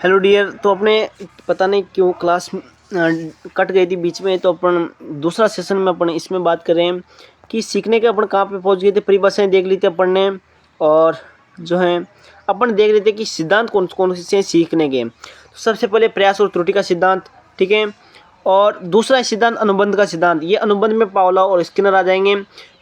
Hello dear. तो अपने पता नहीं क्यों क्लास कट गई थी बीच में, तो अपन दूसरा सेशन में अपन इसमें बात कर रहे हैं कि सीखने के अपन कहाँ पे पहुंच गए थे। परिभाषाएं देख ली थी अपन ने, और जो है अपन देख रहे थे कि सिद्धांत कौन कौन से सीखने के। तो सबसे पहले प्रयास और त्रुटि का सिद्धांत, ठीक है। और दूसरा सिद्धांत अनुबंध का सिद्धांत। ये अनुबंध में पावलोव और स्किनर आ जाएंगे।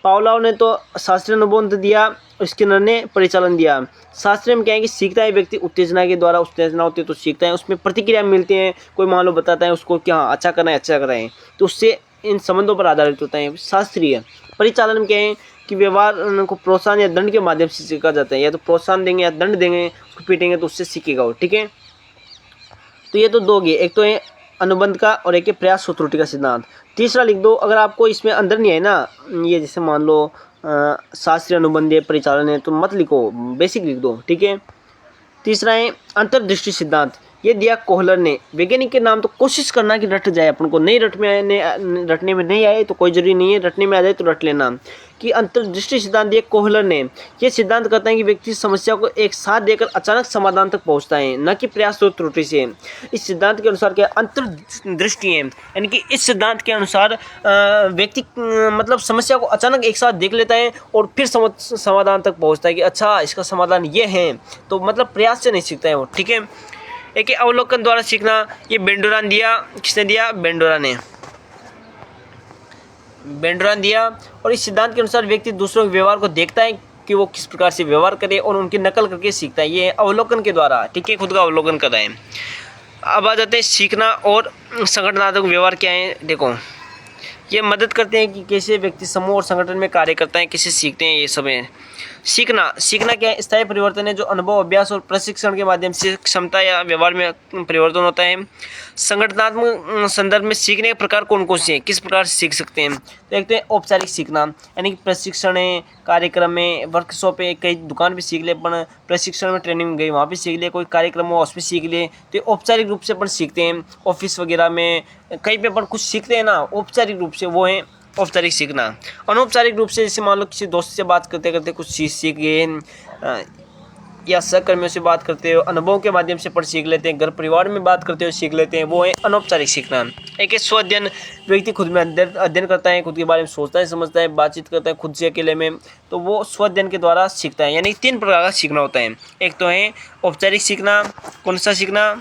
पावलोव ने तो शास्त्रीय अनुबंध दिया, स्किनर ने परिचालन दिया। शास्त्रीय में क्या है कि सीखता है व्यक्ति उत्तेजना के द्वारा, उत्तेजना होती है तो सीखता है, उसमें प्रतिक्रिया मिलती है। कोई मान लो बताता है उसको कि हाँ अच्छा करना है, अच्छा कर रहे हैं, तो उससे इन संबंधों पर आधारित होता है। शास्त्रीय परिचालन में क्या है कि व्यवहार को प्रोत्साहन या दंड के माध्यम से सीखा जाता है। या तो प्रोत्साहन देंगे या दंड देंगे, उसको पीटेंगे तो उससे सीखेगा वो, ठीक है। तो ये तो दो गए, एक तो है अनुबंध का और एक है प्रयास और त्रुटि का सिद्धांत। तीसरा लिख दो, अगर आपको इसमें अंदर नहीं है ना, ये जैसे मान लो शास्त्रीय अनुबंध है, परिचालन है, तो मत लिखो, बेसिक लिख दो, ठीक है। तीसरा है अंतर्दृष्टि सिद्धांत। ये दिया कोहलर ने। वैज्ञानिक के नाम तो कोशिश करना कि रट जाए अपन को, नहीं रटने में नहीं आए तो कोई जरूरी नहीं है, रटने में आ जाए तो रट लेना। कि अंतर्दृष्टि सिद्धांत दिया कोहलर ने। ये सिद्धांत कहता है कि व्यक्ति समस्या को एक साथ देकर अचानक समाधान तक पहुंचता है, न कि प्रयास और त्रुटि से। इस सिद्धांत के अनुसार क्या अंतर्दृष्टि है, यानी कि इस सिद्धांत के अनुसार व्यक्ति मतलब समस्या को अचानक एक साथ देख लेता है और फिर समाधान तक पहुंचता है कि अच्छा इसका समाधान ये है। तो मतलब प्रयास से नहीं सीखता है वो, ठीक है। एक अवलोकन द्वारा सीखना। ये बेंडोरा दिया, किसने दिया? बेंडोरा ने। बेंडोरा दिया। और इस सिद्धांत के अनुसार व्यक्ति दूसरों के व्यवहार को देखता है कि वो किस प्रकार से व्यवहार करे और उनकी नकल करके सीखता है। ये अवलोकन के द्वारा, ठीक है, खुद का अवलोकन करता है। अब आ जाते हैं सीखना और संगठनात्मक व्यवहार क्या है। देखो, ये मदद करते हैं कि कैसे व्यक्ति समूह और संगठन में कार्य करता है, कैसे सीखते हैं, ये सब है। सीखना क्या है? स्थायी परिवर्तन है जो अनुभव, अभ्यास और प्रशिक्षण के माध्यम से क्षमता या व्यवहार में परिवर्तन होता है। संगठनात्मक संदर्भ में सीखने के प्रकार कौन कौन से हैं, किस प्रकार से सीख सकते हैं? तो एक तो है औपचारिक सीखना, यानी कि प्रशिक्षण है, कार्यक्रम में, वर्कशॉप है, कई दुकान पे सीख ले अपन, प्रशिक्षण में ट्रेनिंग गई वहाँ पे सीख ले, कोई कार्यक्रम हो उसमें सीख ले। तो औपचारिक रूप से अपन सीखते हैं। ऑफिस वगैरह में कहीं पे अपन कुछ सीखते हैं ना औपचारिक रूप से, वो है औपचारिक सीखना। अनौपचारिक रूप से जैसे मान लो किसी दोस्त से बात करते करते कुछ चीज़ सीख गए, या सहकर्मियों से बात करते हो, अनुभव के माध्यम से पढ़ सीख लेते हैं, घर परिवार में बात करते हो सीख लेते हैं, वो है अनौपचारिक सीखना। एक है स्व अध्ययन। व्यक्ति खुद में अध्ययन करता है, खुद के बारे में सोचता है, समझता है, बातचीत करता है खुद से अकेले में, तो वो स्व अध्ययन के द्वारा सीखता है। यानी 3 प्रकार का सीखना होता है। एक तो है औपचारिक सीखना, कौन सा सीखना?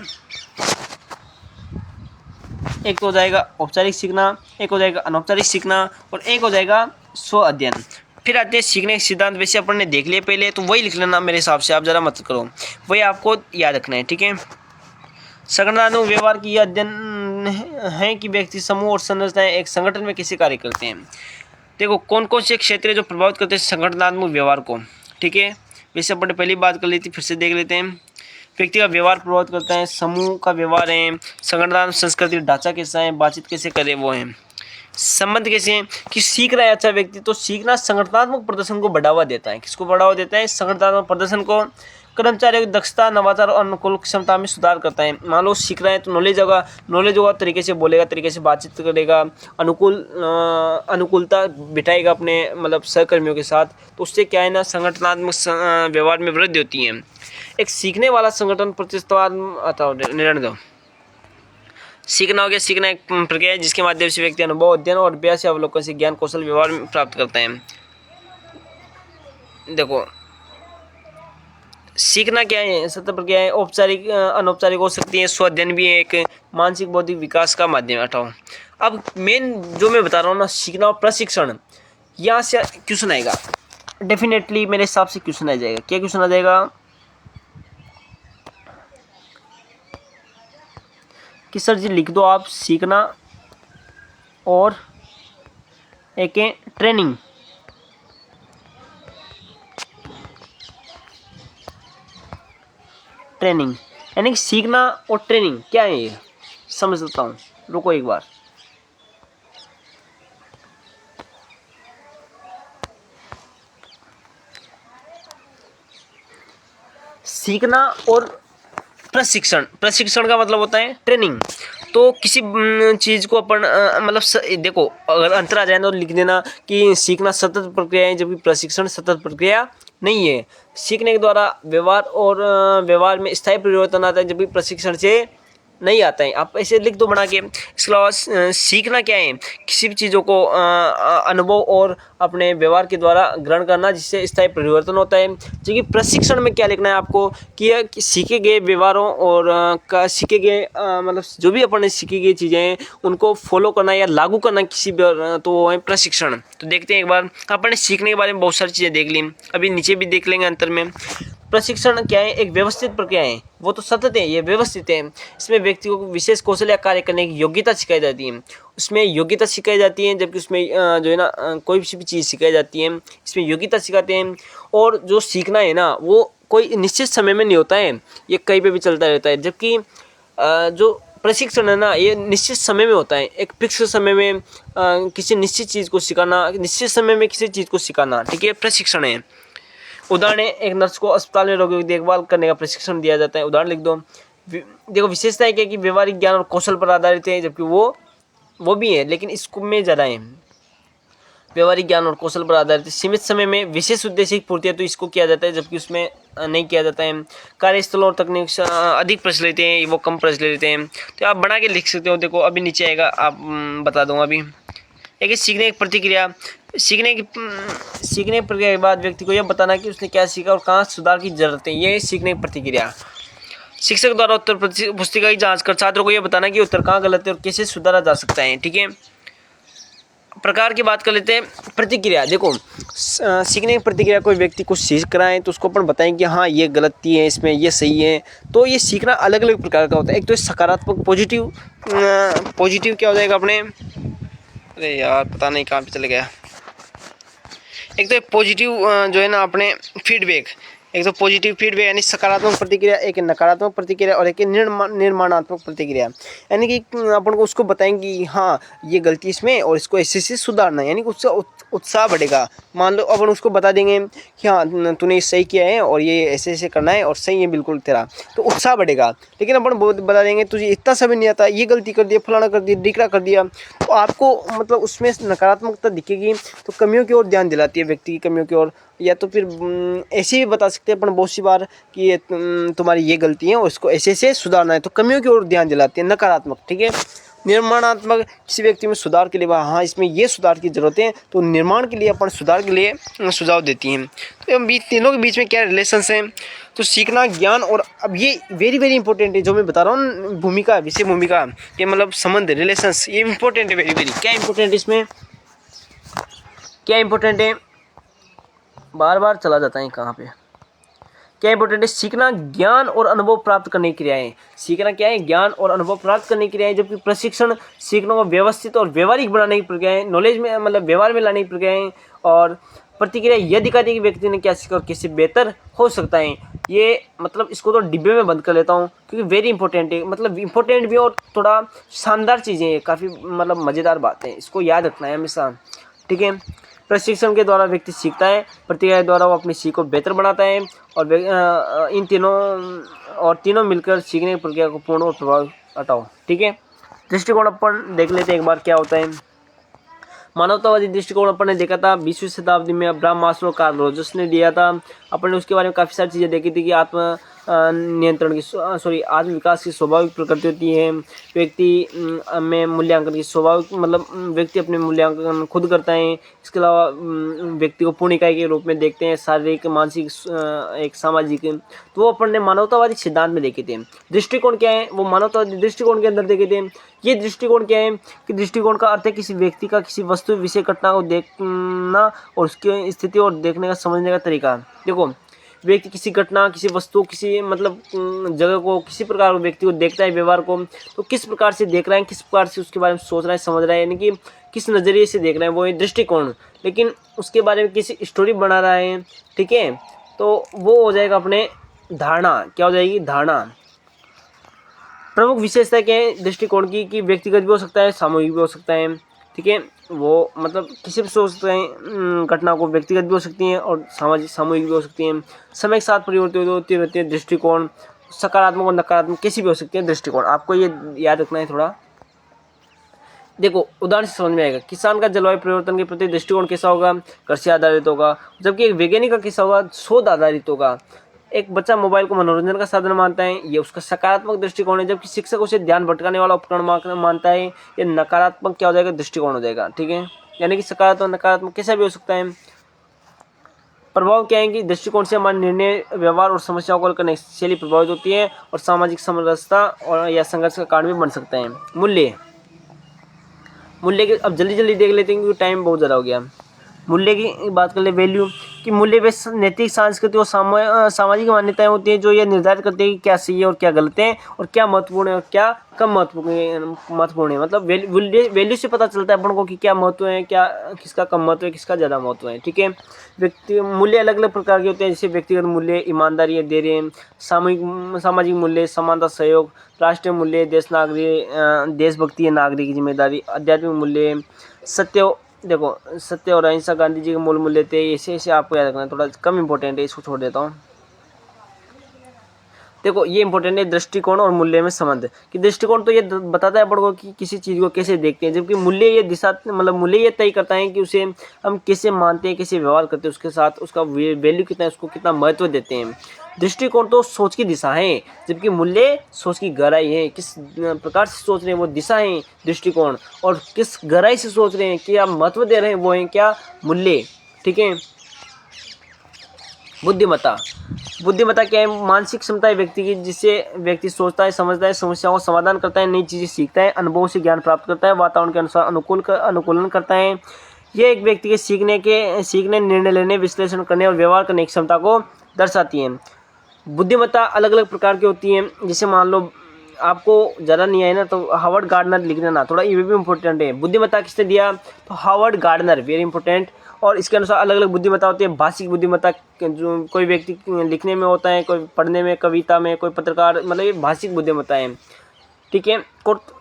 एक तो हो जाएगा औपचारिक सीखना, एक हो जाएगा अनौपचारिक सीखना, और एक हो जाएगा स्व अध्ययन। फिर आते हैं सीखने के सिद्धांत। वैसे अपन ने देख लिए पहले, तो वही लिख लेना मेरे हिसाब से, आप ज़रा मत करो, वही आपको याद रखना है, ठीक है। संगठनात्मक व्यवहार की अध्ययन है कि व्यक्ति, समूह और संरचनाएं एक संगठन में कैसे कार्य करते हैं। देखो कौन कौन से क्षेत्र है जो प्रभावित करते हैं संगठनात्मक व्यवहार को, ठीक है। वैसे अपन ने पहली बात कर ली थी, फिर से देख लेते हैं। व्यक्ति का व्यवहार प्रभावित करता है, समूह का व्यवहार है, संगठनात्मक संस्कृति ढांचा कैसा है, बातचीत कैसे करे, वो है। संबंध कैसे हैं कि सीख रहा है अच्छा व्यक्ति, तो सीखना संगठनात्मक प्रदर्शन को बढ़ावा देता है। किसको बढ़ावा देता है? संगठनात्मक प्रदर्शन को। कर्मचारियों की दक्षता, नवाचार और अनुकूल क्षमता में सुधार करता है। मान लो सीख रहा है तो नॉलेज होगा, तरीके से बोलेगा, तरीके से बातचीत करेगा, अनुकूलता बिठाएगा अपने मतलब सहकर्मियों के साथ, तो उससे क्या है ना, संगठनात्मक व्यवहार में वृद्धि होती है। एक सीखने वाला संगठन प्रतिस्पर्धा निर्णय दो। सीखना हो गया, सीखना एक प्रक्रिया है जिसके माध्यम से व्यक्ति अनुभव, अध्ययन और अभ्यास या अवलोकन से ज्ञान, कौशल, व्यवहार में प्राप्त करता है। देखो सीखना क्या है? सतत प्रक्रिया है, औपचारिक अनौपचारिक हो सकती है, स्व अध्ययन भी है, एक मानसिक बौद्धिक विकास का माध्यम। हटाओ, अब मेन जो मैं बता रहा हूँ ना, सीखना और प्रशिक्षण, यहाँ से क्वेश्चन आएगा डेफिनेटली, मेरे हिसाब से क्वेश्चन आ जाएगा। क्या क्वेश्चन आ जाएगा कि सर जी लिख दो आप सीखना और एक है ट्रेनिंग। ट्रेनिंग यानी कि सीखना और ट्रेनिंग क्या है, ये समझ सकता हूँ। रुको एक बार, सीखना और प्रशिक्षण का मतलब होता है ट्रेनिंग। तो किसी चीज़ को अपन मतलब देखो, अगर अंतर आ जाए तो लिख देना कि सीखना सतत प्रक्रिया है, जबकि प्रशिक्षण सतत प्रक्रिया नहीं है। सीखने के द्वारा व्यवहार और व्यवहार में स्थायी परिवर्तन आता है, जबकि प्रशिक्षण से नहीं आता है। आप ऐसे लिख दो बना के। इसके अलावा सीखना क्या है, किसी भी चीज़ों को अनुभव और अपने व्यवहार के द्वारा ग्रहण करना, जिससे स्थायी परिवर्तन होता है। जबकि प्रशिक्षण में क्या लिखना है आपको कि यह सीखे गए व्यवहारों और सीखे गए मतलब जो भी अपन ने सीखी गई चीज़ें हैं उनको फॉलो करना या लागू करना किसी तो वो है प्रशिक्षण। तो देखते हैं एक बार, अपन ने सीखने के बारे में बहुत सारी चीज़ें देख ली, अभी नीचे भी देख लेंगे अंतर में। प्रशिक्षण क्या है, एक व्यवस्थित प्रक्रिया है, वो तो सतत है, ये व्यवस्थित है। इसमें व्यक्ति को विशेष कौशल या कार्य करने की योग्यता सिखाई जाती है, उसमें योग्यता सिखाई जाती है। जबकि उसमें जो है ना कोई भी चीज़ सिखाई जाती है, इसमें योग्यता सिखाते हैं। और जो सीखना है ना वो कोई निश्चित समय में नहीं होता है, ये कहीं पे भी चलता रहता है। जबकि जो प्रशिक्षण है ना ये निश्चित समय में होता है, एक फिक्स समय में किसी निश्चित चीज़ को सिखाना, निश्चित समय में किसी चीज़ को सिखाना, ठीक है, प्रशिक्षण है। उदाहरण है, एक नर्स को अस्पताल में रोगियों की देखभाल करने का प्रशिक्षण दिया जाता है, उदाहरण लिख दो। देखो विशेषता है क्या कि व्यवहारिक ज्ञान और कौशल पर आधारित है, जबकि वो भी है लेकिन इसमें ज़्यादा है। व्यवहारिक ज्ञान और कौशल पर आधारित, सीमित समय में विशेष उद्देश्य की पूर्ति है तो इसको किया जाता है, जबकि उसमें नहीं किया जाता है। कार्यस्थलों और तकनीक से अधिक प्रचलित हैं, वो कम प्रचलित हैं। तो आप बना के लिख सकते हो। देखो अभी नीचे आएगा, आप बता दूंगा अभी। एक सीखने की प्रतिक्रिया, सीखने की प्रक्रिया के बाद व्यक्ति को यह बताना कि उसने क्या सीखा और कहाँ सुधार की जरूरत है, ये सीखने की प्रतिक्रिया। शिक्षक द्वारा उत्तर पुस्तिका की जांच कर छात्रों को यह बताना कि उत्तर कहाँ गलत है और कैसे सुधारा जा सकता है, ठीक है। प्रकार की बात कर लेते हैं। प्रतिक्रिया, देखो सीखने की प्रतिक्रिया, कोई व्यक्ति कुछ सीख रहा है तो उसको अपन बताएं कि हाँ ये गलती है इसमें, ये सही है। तो ये सीखना अलग अलग प्रकार का होता है। एक तो सकारात्मक पॉजिटिव क्या हो जाएगा अपने, अरे यार पता नहीं कहाँ पे चले गया। एक तो पॉजिटिव जो है ना अपने फीडबैक, एक तो पॉजिटिव फीडबैक यानी सकारात्मक प्रतिक्रिया, एक नकारात्मक प्रतिक्रिया और एक निर्माणात्मक प्रतिक्रिया। यानी कि अपन को उसको बताएंगे कि हाँ ये गलती इसमें और इसको ऐसे से सुधारना, यानी कि उसका उत्साह बढ़ेगा। मान लो अपन उसको बता देंगे कि हाँ तूने सही किया है और ये ऐसे ऐसे करना है और सही है बिल्कुल तेरा, तो उत्साह बढ़ेगा। लेकिन अपन बता देंगे तुझे इतना समय नहीं आता, ये गलती कर दिया, फलाना कर दिया, ढिकड़ा कर दिया, तो आपको मतलब उसमें नकारात्मकता दिखेगी। तो कमियों की ओर ध्यान दिलाती है, व्यक्ति की कमियों की ओर। या तो फिर ऐसे भी बता सकते हैं अपन बहुत सी बार कि ये तुम्हारी ये गलती है और इसको ऐसे ऐसे सुधारना है, तो कमियों की ओर ध्यान दिलाती है, नकारात्मक, ठीक है। निर्माणात्मक, किसी व्यक्ति में सुधार के लिए हाँ इसमें ये सुधार की जरूरत है, तो निर्माण के लिए अपन सुधार के लिए सुझाव देती हैं। तो हम तीनों के बीच में क्या रिलेशंस हैं, तो सीखना, ज्ञान और अब ये वेरी वेरी इंपॉर्टेंट है जो मैं बता रहा हूँ, भूमिका, विषय भूमिका, ये मतलब संबंध, रिलेशंस, ये इंपॉर्टेंट है वेरी वेरी। क्या इंपॉर्टेंट इसमें, क्या इंपॉर्टेंट है, बार बार चला जाता है कहाँ पे, क्या इंपॉर्टेंट है, सीखना ज्ञान और अनुभव प्राप्त करने की क्रियाएं। सीखना क्या है, ज्ञान और अनुभव प्राप्त करने की क्रियाएं, जबकि प्रशिक्षण सीखने को व्यवस्थित और व्यवहारिक बनाने की प्रक्रियाएं, नॉलेज में मतलब व्यवहार में लाने की प्रक्रियाएं। और प्रतिक्रिया यह दिखाती है कि व्यक्ति ने क्या सीखा और कैसे बेहतर हो सकता है। ये मतलब इसको तो डिब्बे में बंद कर लेता हूँ क्योंकि वेरी इंपॉर्टेंट है, मतलब इंपॉर्टेंट भी और थोड़ा शानदार चीज़ें हैं, काफ़ी मतलब मज़ेदार बातें हैं, इसको याद रखना है हमेशा, ठीक है। प्रशिक्षण के द्वारा व्यक्ति सीखता है, प्रतिक्रिया के द्वारा वो अपनी सीख को बेहतर बनाता है। और इन तीनों मिलकर सीखने की प्रक्रिया को पूर्ण और प्रभाव हटाओ, ठीक है। दृष्टिकोण अपन देख लेते हैं एक बार क्या होता है। मानवतावादी दृष्टिकोण अपन ने देखा था 20वीं शताब्दी में अब्राहम मास्लो, कार्ल रोजर्स ने दिया था। अपन ने उसके बारे में काफ़ी सारी चीज़ें देखी थी कि नियंत्रण की आत्म विकास की स्वाभाविक प्रकृति होती है, व्यक्ति में मूल्यांकन की स्वाभाविक मतलब व्यक्ति अपने मूल्यांकन खुद करता है। इसके अलावा व्यक्ति को पूर्ण इकाई के रूप में देखते हैं, शारीरिक, मानसिक, एक सामाजिक। तो वो अपन ने मानवतावादी सिद्धांत में देखे थे। दृष्टिकोण क्या है, वो मानवतावादी दृष्टिकोण के अंदर देखे थे। ये दृष्टिकोण क्या है कि दृष्टिकोण का अर्थ है किसी व्यक्ति का किसी वस्तु, विषय, घटना को देखना और उसकी स्थिति और देखने का, समझने का तरीका। देखो व्यक्ति किसी घटना, किसी वस्तु, किसी मतलब जगह को, किसी प्रकार व्यक्ति को देखता है, व्यवहार को, तो किस प्रकार से देख रहा है, किस प्रकार से उसके बारे में सोच रहा है, समझ रहा है, यानी कि किस नज़रिए से देख रहा है, वो है दृष्टिकोण। लेकिन उसके बारे में किसी स्टोरी बना रहा है, ठीक है, तो वो हो जाएगा अपने धारणा। क्या हो जाएगी, धारणा। प्रमुख विशेषता क्या है दृष्टिकोण की कि व्यक्तिगत भी हो सकता है, सामूहिक भी हो सकता है, ठीक है। वो मतलब किसी भी सोच सकते हैं, घटना को व्यक्तिगत भी हो सकती हैं और सामूहिक भी हो सकती हैं। समय के साथ परिवर्तित होती रहती है दृष्टिकोण, सकारात्मक और नकारात्मक किसी भी हो सकती है दृष्टिकोण। आपको ये याद रखना है थोड़ा। देखो उदाहरण से समझ में आएगा। किसान का जलवायु परिवर्तन के प्रति दृष्टिकोण कैसा होगा, कृषि आधारित होगा, जबकि एक वैज्ञानिक का कैसा होगा, शोध आधारित होगा। एक बच्चा मोबाइल को मनोरंजन का साधन मानता है, ये उसका सकारात्मक दृष्टिकोण है, जबकि शिक्षक उसे ध्यान भटकाने वाला उपकरण मानता है, ये नकारात्मक क्या हो जाएगा, दृष्टिकोण हो जाएगा। ठीक है, यानी कि सकारात्मक नकारात्मक कैसा भी हो सकता है। प्रभाव क्या है कि दृष्टिकोण से हमारे निर्णय, व्यवहार और समस्याओं को हल करने की शैली प्रभावित होती है और सामाजिक समरसता और या संघर्ष का कारण भी बन सकते हैं। मूल्य, मूल्य की अब जल्दी जल्दी देख लेते हैं क्योंकि टाइम बहुत ज़्यादा हो गया। मूल्य की बात कर ले, वैल्यू कि मूल्य वे नैतिक, सांस्कृतिक और सामाजिक मान्यताएं होती हैं जो ये निर्धारित करते हैं कि क्या सही है और क्या गलत है, और क्या महत्वपूर्ण है और क्या कम महत्वपूर्ण है। मतलब वैल्यू से पता चलता है अपन को कि क्या महत्व है, क्या किसका कम महत्व है, किसका ज़्यादा महत्व है। ठीक है, व्यक्ति मूल्य अलग अलग प्रकार के होते हैं, जैसे व्यक्तिगत मूल्य, ईमानदारी, धैर्य, सामाजिक मूल्य, समानता, सहयोग, राष्ट्रीय मूल्य, देशभक्ति, नागरिक जिम्मेदारी, आध्यात्मिक मूल्य, सत्य। देखो सत्य और अहिंसा गांधी जी के मूल मूल्य थे। ऐसे ऐसे आपको याद रखना है, थोड़ा कम इंपॉर्टेंट है, इसको छोड़ देता हूँ। देखो ये इंपॉर्टेंट है, दृष्टिकोण और मूल्य में संबंध। कि दृष्टिकोण तो ये बताता है अपन को कि किसी चीज़ को कैसे देखते हैं, जबकि मूल्य ये दिशा, मतलब मूल्य ये तय करता है कि उसे हम कैसे मानते हैं, कैसे व्यवहार करते हैं उसके साथ, उसका वैल्यू कितना है, उसको कितना महत्व देते हैं। दृष्टिकोण तो सोच की दिशा है, जबकि मूल्य सोच की गहराई है, किस प्रकार से सोच रहे हैं वो दिशा है दृष्टिकोण, और किस गहराई से सोच रहे हैं, क्या महत्व दे रहे हैं, वो है क्या, मूल्य। ठीक है, बुद्धिमत्ता, बुद्धिमत्ता क्या है, मानसिक क्षमता है व्यक्ति की, जिससे व्यक्ति सोचता है, समझता है, समस्याओं का समाधान करता है, नई चीज़ें सीखता है, अनुभवों से ज्ञान प्राप्त करता है, वातावरण के अनुसार अनुकूलन करता है। यह एक व्यक्ति के सीखने, निर्णय लेने, विश्लेषण करने और व्यवहार करने की क्षमता को दर्शाती है। बुद्धिमत्ता अलग अलग प्रकार की होती है, जैसे मान लो आपको ज़्यादा नहीं आए ना तो हावर्ड गार्डनर लिख देना, थोड़ा ये भी इंपॉर्टेंट है। बुद्धिमत्ता किसने दिया, तो हावर्ड गार्डनर, वेरी इंपॉर्टेंट। और इसके अनुसार अलग अलग बुद्धिमत्ता होती है। भाषिक बुद्धिमत्ता, जो कोई व्यक्ति लिखने में होता है, कोई पढ़ने में, कविता में, कोई पत्रकार, मतलब ये भाषिक बुद्धिमत्ता है। ठीक है,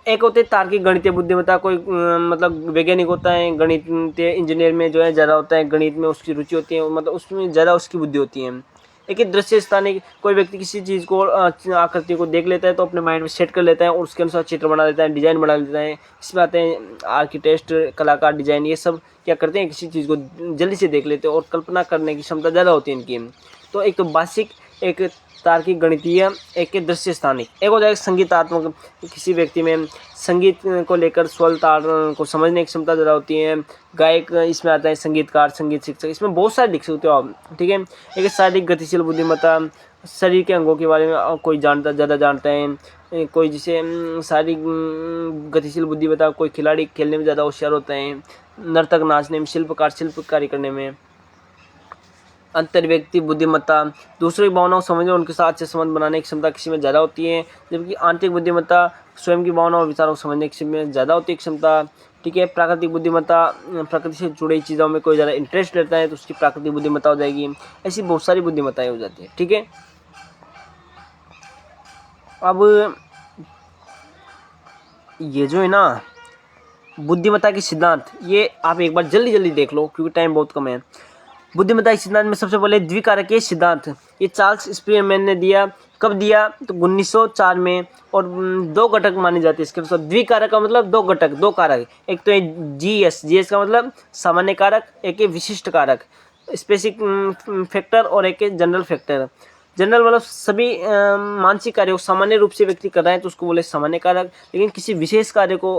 एक होते है तार्किक गणितीय बुद्धिमत्ता, कोई मतलब वैज्ञानिक होता है, गणितीय इंजीनियर में जो है ज़्यादा होता है, गणित में उसकी रुचि होती है, मतलब उसमें ज़्यादा उसकी बुद्धि होती है। एक ही दृश्य स्थानिक, कोई व्यक्ति किसी चीज़ को, आकृति को देख लेता है तो अपने माइंड में सेट कर लेता है और उसके अनुसार चित्र बना देता है, डिजाइन बना देता है। इसमें आते हैं आर्किटेक्ट, कलाकार, डिजाइन, ये सब क्या करते हैं, किसी चीज़ को जल्दी से देख लेते हैं और कल्पना करने की क्षमता ज़्यादा होती है इनकी। तो एक तो भाषिक, एक तार्किक गणितीय, एक के दृश्य स्थानिक। एक हो जाएगा संगीतात्मक, किसी व्यक्ति में संगीत को लेकर स्वर ताल को समझने की क्षमता ज़्यादा होती है। गायक इसमें आता है, संगीतकार, संगीत शिक्षक, इसमें बहुत सारे लिख सकते हो आप। ठीक है, एक शारीरिक गतिशील बुद्धिमत्ता, शरीर के अंगों के बारे में कोई ज़्यादा जानता है। कोई जिसे शारीरिक गतिशील बुद्धिमत्ता, कोई खिलाड़ी खेलने में ज़्यादा होशियार होता है, नर्तक नाचने में, शिल्पकार शिल्पकारी करने में। अंतर व्यक्ति बुद्धिमत्ता, दूसरों की भावनाओं को समझने और उनके साथ अच्छे संबंध बनाने की क्षमता किसी में ज़्यादा होती है, जबकि आंतरिक बुद्धिमत्ता, स्वयं की भावनाओं और विचारों को समझने की में ज़्यादा होती है क्षमता। ठीक है, प्राकृतिक बुद्धिमत्ता, प्रकृति से जुड़ी चीज़ों में कोई ज़्यादा इंटरेस्ट लेता है तो उसकी प्राकृतिक बुद्धिमत्ता हो जाएगी। ऐसी बहुत सारी बुद्धिमत्ताएं हो जाती है। ठीक है, अब ये जो है ना बुद्धिमत्ता के सिद्धांत, ये आप एक बार जल्दी जल्दी देख लो क्योंकि टाइम बहुत कम है। बुद्धिमत्ता के सिद्धांत में सबसे पहले द्विकारकीय सिद्धांत, ये चार्ल्स स्पीयरमैन ने दिया। कब दिया, तो 1904 में। और दो घटक माने जाते हैं इसके अनुसार। द्विकारक का मतलब दो घटक, दो कारक, एक तो है जीएस का मतलब सामान्य कारक, एक है विशिष्ट कारक, स्पेसिफिक फैक्टर, और एक है जनरल फैक्टर। जनरल मतलब सभी मानसिक कार्यों को सामान्य रूप से व्यक्ति कर रहा है तो उसको बोले सामान्य कारक। लेकिन किसी विशेष कार्य को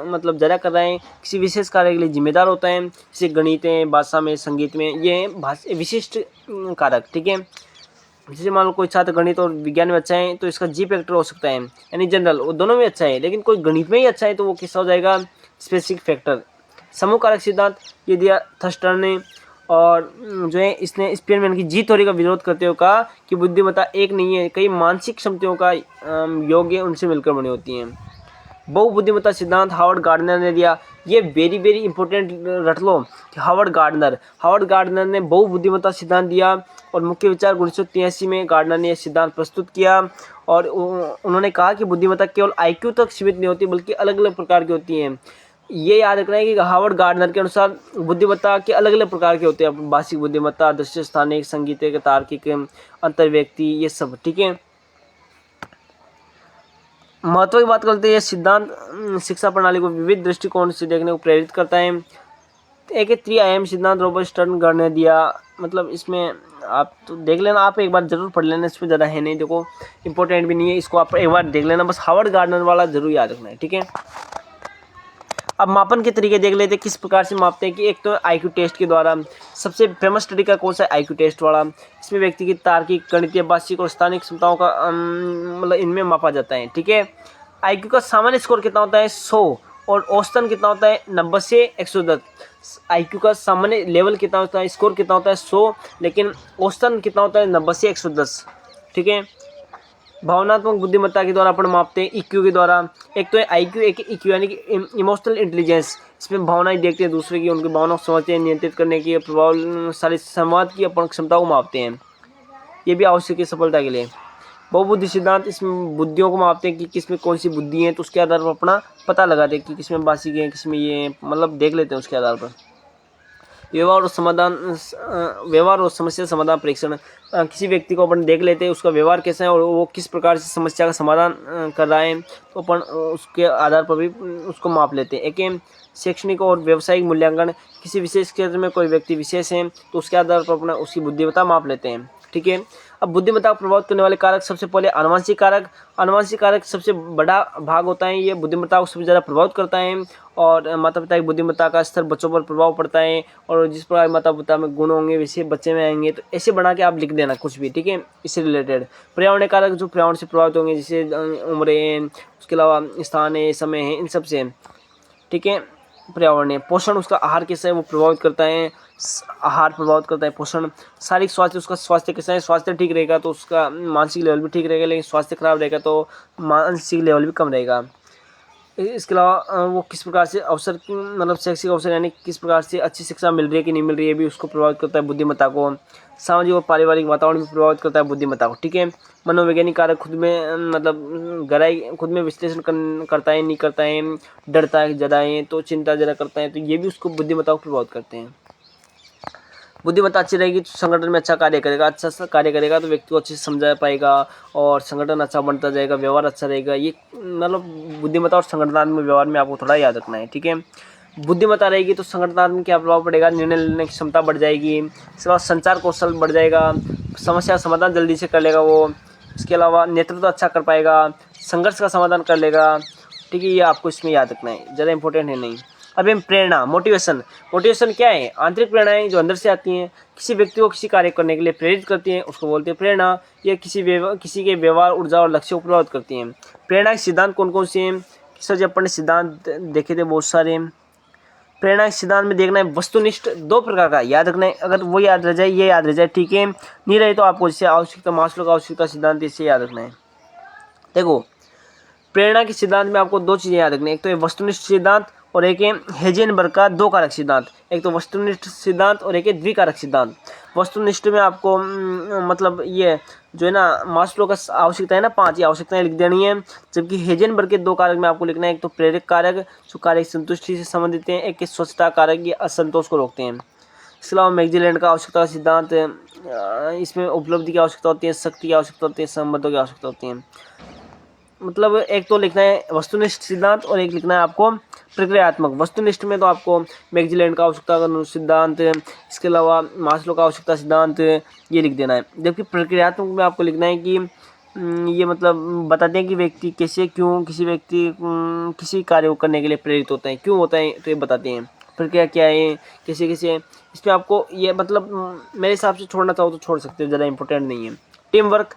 मतलब ज़्यादा कर रहे हैं, किसी विशेष कार्य के लिए जिम्मेदार होता है, जैसे गणित में, भाषा में, संगीत में, ये विशिष्ट कारक। ठीक है, जैसे मान लो कोई छात्र गणित और विज्ञान में अच्छा है तो इसका जी फैक्टर हो सकता है, यानी जनरल, वो दोनों में अच्छा है। लेकिन कोई गणित में ही अच्छा है तो वो किसका हो जाएगा, स्पेसिफिक फैक्टर। समूह कारक सिद्धांत ये दिया थर्स्टर ने, और जो है इसने स्पीयरमैन की जी थ्योरी का विरोध करते हुए कहा कि बुद्धिमत्ता एक नहीं है, कई मानसिक क्षमताओं का योग उनसे मिलकर बनी होती हैं। बहुबुद्धिमत्ता सिद्धांत हावर्ड गार्डनर ने दिया। ये वेरी वेरी इंपॉर्टेंट रट लो कि हावर्ड गार्डनर ने बहुबुद्धिमत्ता सिद्धांत दिया। और मुख्य विचार 1983 में गार्डनर ने यह सिद्धांत प्रस्तुत किया। और उन्होंने कहा कि बुद्धिमत्ता केवल आईक्यू तक सीमित नहीं होती बल्कि अलग अलग प्रकार की होती हैं। ये याद रखना है कि हावर्ड गार्डनर के अनुसार बुद्धिमत्ता के अलग अलग प्रकार के होते हैं, भाषिक बुद्धिमत्ता, दृश्य स्थानिक, संगीतिक, तार्किक, अंतर व्यक्ति, ये सब। ठीक है, महत्व की बात करते हैं, ये सिद्धांत शिक्षा प्रणाली को विविध दृष्टिकोण से देखने को प्रेरित करता है। एक त्रिआयामी सिद्धांत रॉबर्ट स्टर्नगर्ड ने दिया, मतलब इसमें आप तो देख लेना, आप एक बार जरूर पढ़ लेना, इसमें ज़्यादा है नहीं, देखो इंपॉर्टेंट भी नहीं है, इसको आप एक बार देख लेना, बस हार्वर्ड गार्डनर वाला जरूर याद रखना है, ठीक है। अब मापन के तरीके देख लेते हैं, किस प्रकार से मापते हैं कि एक तो आईक्यू टेस्ट के द्वारा, सबसे फेमस स्टडी का कोर्स है आईक्यू टेस्ट वाला। इसमें व्यक्ति की तार्किक, गणितीय, भाषिक और स्थानिक क्षमताओं का मतलब इनमें मापा जाता है, ठीक है। आईक्यू का सामान्य स्कोर कितना होता है 100 और औसतन कितना होता है 90 से 110। आईक्यू का सामान्य लेवल कितना होता है, स्कोर कितना होता है 100, लेकिन औसतन कितना होता है 90 से 110, ठीक है। भावनात्मक बुद्धिमत्ता के द्वारा अपन मापते हैं ईक्यू के द्वारा। एक तो है आईक्यू, एक ईक्यू यानी कि इमोशनल इंटेलिजेंस, इसमें भावनाएं देखते हैं दूसरे की, उनकी भावनाओं को समझते हैं, नियंत्रित करने की, प्रभावशाली संवाद की अपन क्षमता को मापते हैं, ये भी आवश्यक है सफलता के लिए। बहुबुद्धि सिद्धांत, इसमें बुद्धियों को मापते हैं कि किसमें कौन सी बुद्धि है, तो उसके आधार पर अपना पता लगाते हैं कि किसमें बासी है, किसमें ये, मतलब देख लेते हैं उसके आधार पर। व्यवहार और समस्या समाधान परीक्षण, किसी व्यक्ति को अपन देख लेते हैं उसका व्यवहार कैसा है और वो किस प्रकार से समस्या का समाधान कर रहा है, तो अपन उसके आधार पर भी उसको माप लेते हैं। एक शैक्षणिक और व्यावसायिक मूल्यांकन, किसी विशेष क्षेत्र में कोई व्यक्ति विशेष है तो उसके आधार पर अपना उसकी बुद्धिमत्ता माप लेते हैं, ठीक है। अब बुद्धिमत्ता को प्रभावित करने वाले कारक, सबसे पहले अनुवांशिक कारक। अनुवांशिक कारक सबसे बड़ा भाग होता है, ये बुद्धिमत्ता को सबसे ज़्यादा प्रभावित करता है। और माता पिता की बुद्धिमत्ता का स्तर बच्चों पर प्रभाव पड़ता है, और जिस प्रकार माता पिता में गुण होंगे वैसे बच्चे में आएंगे, तो ऐसे बना के आप लिख देना कुछ भी, ठीक है, इससे रिलेटेड। पर्यावरण कारक, जो पर्यावरण से प्रभावित होंगे, जैसे उम्र है, उसके अलावा स्थान है, समय है, इन सब से, ठीक है। पर्यावरण है, पोषण, उसका आहार कैसा है वो प्रभावित करता है, आहार प्रभावित करता है पोषण। शारीरिक स्वास्थ्य, उसका स्वास्थ्य कैसा है, स्वास्थ्य ठीक रहेगा तो उसका मानसिक लेवल भी ठीक रहेगा, लेकिन स्वास्थ्य खराब रहेगा तो मानसिक लेवल भी कम रहेगा। इसके अलावा वो किस प्रकार से अवसर, मतलब शैक्षिक अवसर यानी किस प्रकार से अच्छी शिक्षा मिल रही है कि नहीं मिल रही है, भी उसको प्रभावित करता है बुद्धिमत्ता को। सामाजिक और पारिवारिक वातावरण भी प्रभावित करता है बुद्धिमत्ता को, ठीक है। मनोवैज्ञानिक कारक, खुद में मतलब गहराई, खुद में विश्लेषण करता है नहीं करता है, डरता है ज़्यादा है तो चिंता ज़्यादा करता है, तो ये भी उसको बुद्धिमत्ता को प्रभावित करते हैं। बुद्धिमत्ता अच्छी रहेगी तो संगठन में अच्छा कार्य करेगा, अच्छा कार्य करेगा तो व्यक्ति को अच्छे से समझा पाएगा और संगठन अच्छा बनता जाएगा, व्यवहार अच्छा रहेगा। ये मतलब बुद्धिमत्ता और संगठनात्मक व्यवहार में आपको थोड़ा याद रखना है, ठीक है। बुद्धिमत्ता रहेगी तो संगठनात्मक क्या प्रभाव पड़ेगा, निर्णय लेने की क्षमता बढ़ जाएगी, इसके बाद संचार कौशल बढ़ जाएगा, समस्या समाधान जल्दी से कर लेगा वो, इसके अलावा नेतृत्व अच्छा कर पाएगा, संघर्ष का समाधान कर लेगा, ठीक है। ये आपको इसमें याद रखना है, ज़्यादा इंपॉर्टेंट है नहीं। अब हम प्रेरणा, मोटिवेशन। मोटिवेशन क्या है, आंतरिक प्रेरणाएं जो अंदर से आती हैं, किसी व्यक्ति को किसी कार्य करने के लिए प्रेरित करती हैं, उसको बोलते हैं प्रेरणा। ये किसी के व्यवहार, ऊर्जा और लक्ष्य को प्रभावित करती हैं। प्रेरणा के सिद्धांत कौन कौन से हैं, सर जब अपन ने सिद्धांत देखे थे बहुत सारे। प्रेरणा के सिद्धांत में देखना है वस्तुनिष्ठ, दो प्रकार का याद रखना है, अगर वो याद रह जाए, ये याद रह जाए, ठीक है, नहीं रहे तो आपको जैसे आवश्यकता, मास्लो का आवश्यकता सिद्धांत, इसे याद रखना है। देखो प्रेरणा के सिद्धांत में आपको दो चीज़ें याद रखनी है, एक तो है वस्तुनिष्ठ सिद्धांत और एक है हेजेनबर्ग का दो कारक सिद्धांत। एक तो वस्तुनिष्ठ सिद्धांत और एक है द्विकारक सिद्धांत। वस्तुनिष्ठ में आपको मतलब ये जो है ना मास्लो का आवश्यकता है ना 5 आवश्यकताएं लिख देनी है, जबकि हेजेनबर्ग के दो कारक में आपको लिखना है, एक तो प्रेरक कारक जो कार्य संतुष्टि से संबंधित हैं, एक स्वच्छता कारक ये असंतोष को रोकते हैं। इसके अलावा मैगजीलैंड का आवश्यकता का सिद्धांत, इसमें उपलब्धि की आवश्यकता होती है, शक्ति की आवश्यकता होती है, संबंधों की आवश्यकता होती है। मतलब एक तो लिखना है वस्तुनिष्ठ सिद्धांत और एक लिखना है आपको प्रक्रियात्मक। वस्तुनिष्ठ में तो आपको मैगजीलैंड का आवश्यकता का सिद्धांत, इसके अलावा मास्लो का आवश्यकता सिद्धांत ये लिख देना है। जबकि प्रक्रियात्मक में आपको लिखना है कि ये मतलब बताते हैं कि व्यक्ति कैसे, क्यों किसी व्यक्ति किसी कार्य को करने के लिए प्रेरित होता है, क्यों होता है, तो ये बताते हैं प्रक्रिया क्या है, कैसे कैसे। इसमें आपको ये मतलब मेरे हिसाब से छोड़ना चाहो तो छोड़ सकते हो, ज़्यादा इंपॉर्टेंट नहीं है। टीम वर्क,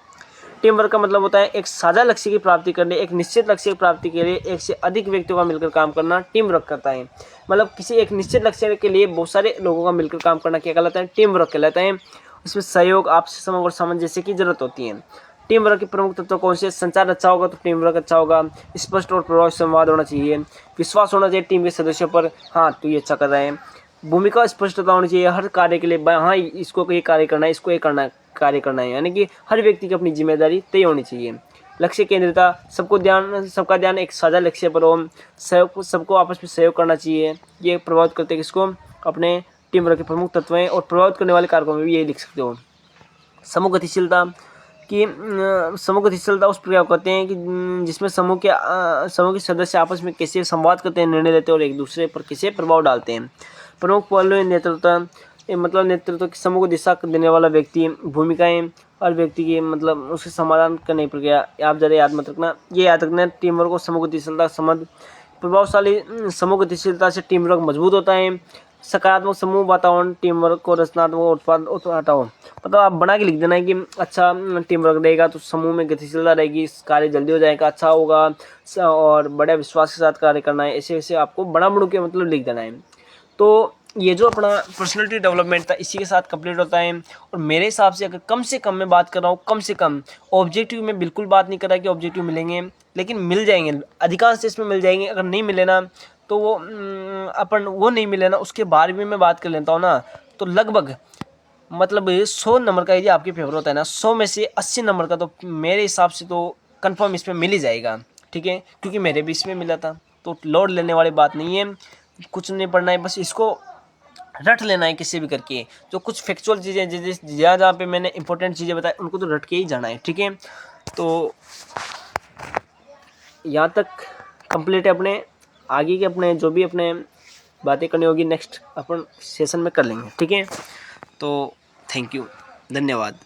टीम वर्क का मतलब होता है एक साझा लक्ष्य की प्राप्ति करने, एक निश्चित लक्ष्य की प्राप्ति के लिए एक से अधिक व्यक्तियों का मिलकर काम करना टीम वर्क करता है। मतलब किसी एक निश्चित लक्ष्य के लिए बहुत सारे लोगों का मिलकर काम करना क्या कहलाता है, टीम वर्क कहलाता है। उसमें सहयोग, आपसी समझ और सामंजस्य की जरूरत होती है। टीम वर्क के प्रमुख तत्व कौन से, संचार अच्छा होगा तो टीम वर्क अच्छा होगा, स्पष्ट और प्रभावी संवाद होना चाहिए, विश्वास होना चाहिए टीम के सदस्यों पर, हाँ तो ये अच्छा कर रहे हैं, भूमिका स्पष्टता होनी चाहिए हर कार्य के लिए, हाँ इसको ये कार्य करना है, इसको ये करना है, कार्य करना है, यानी कि हर व्यक्ति की अपनी जिम्मेदारी तय होनी चाहिए। लक्ष्य केंद्रितता, सबका ध्यान एक साझा लक्ष्य पर हो, सहयोग, सबको आपस में सहयोग करना चाहिए, ये प्रभावित करते हैं किसको, अपने टीम वर्क के प्रमुख तत्व हैं। और प्रभावित करने वाले कारकों में भी ये लिख सकते हो। समूह गतिशीलता, कि समूह गतिशीलता उस प्रक्रिया को कहते हैं कि जिसमें समूह के सदस्य आपस में कैसे संवाद करते हैं, निर्णय लेते हैं और एक दूसरे पर कैसे प्रभाव डालते हैं। प्रमुख पहलू नेतृत्व, मतलब नेतृत्व की समूह को दिशा देने वाला व्यक्ति, भूमिकाएं और व्यक्ति की मतलब उसके समाधान करने की प्रक्रिया। आप ज़रा याद रखना टीम वर्क और समूह गतिशीलता संबंध। प्रभावशाली समूह गतिशीलता से टीम वर्क मजबूत होता है। सकारात्मक समूह वातावरण टीम वर्क को रचनात्मक उत्पाद मतलब आप बना के लिख देना है कि अच्छा टीम वर्क रहेगा तो समूह में गतिशीलता रहेगी, कार्य जल्दी हो जाएगा, अच्छा होगा और बड़े विश्वास के साथ कार्य करना है। ऐसे ऐसे आपको बना बड़ू के मतलब लिख देना है। तो ये जो अपना पर्सनालिटी डेवलपमेंट था इसी के साथ कंप्लीट होता है। और मेरे हिसाब से अगर कम से कम मैं बात कर रहा हूँ, कम से कम ऑब्जेक्टिव में बिल्कुल बात नहीं कर रहा कि ऑब्जेक्टिव मिलेंगे, लेकिन मिल जाएंगे, अधिकांश इसमें मिल जाएंगे। अगर नहीं मिले ना तो वो नहीं मिले ना उसके बारे में मैं बात कर लेता हूँ ना, तो लगभग मतलब 100 नंबर का यदि आपके पेपर होता है ना, 100 में से 80 नंबर का तो मेरे हिसाब से तो कंफर्म इसमें मिल ही जाएगा। ठीक है, क्योंकि मेरे भी इसमें मिला था, तो लोड लेने वाली बात नहीं है, कुछ नहीं पढ़ना है, बस इसको रट लेना है किसी भी करके। जो कुछ फैक्चुअल चीज़ें जहाँ पे मैंने इंपॉर्टेंट चीज़ें बताई उनको तो रट के ही जाना है। ठीक है, तो यहाँ तक कंप्लीट है। अपने आगे के अपने जो भी अपने बातें करनी होगी नेक्स्ट अपन सेशन में कर लेंगे। ठीक है, तो थैंक यू, धन्यवाद।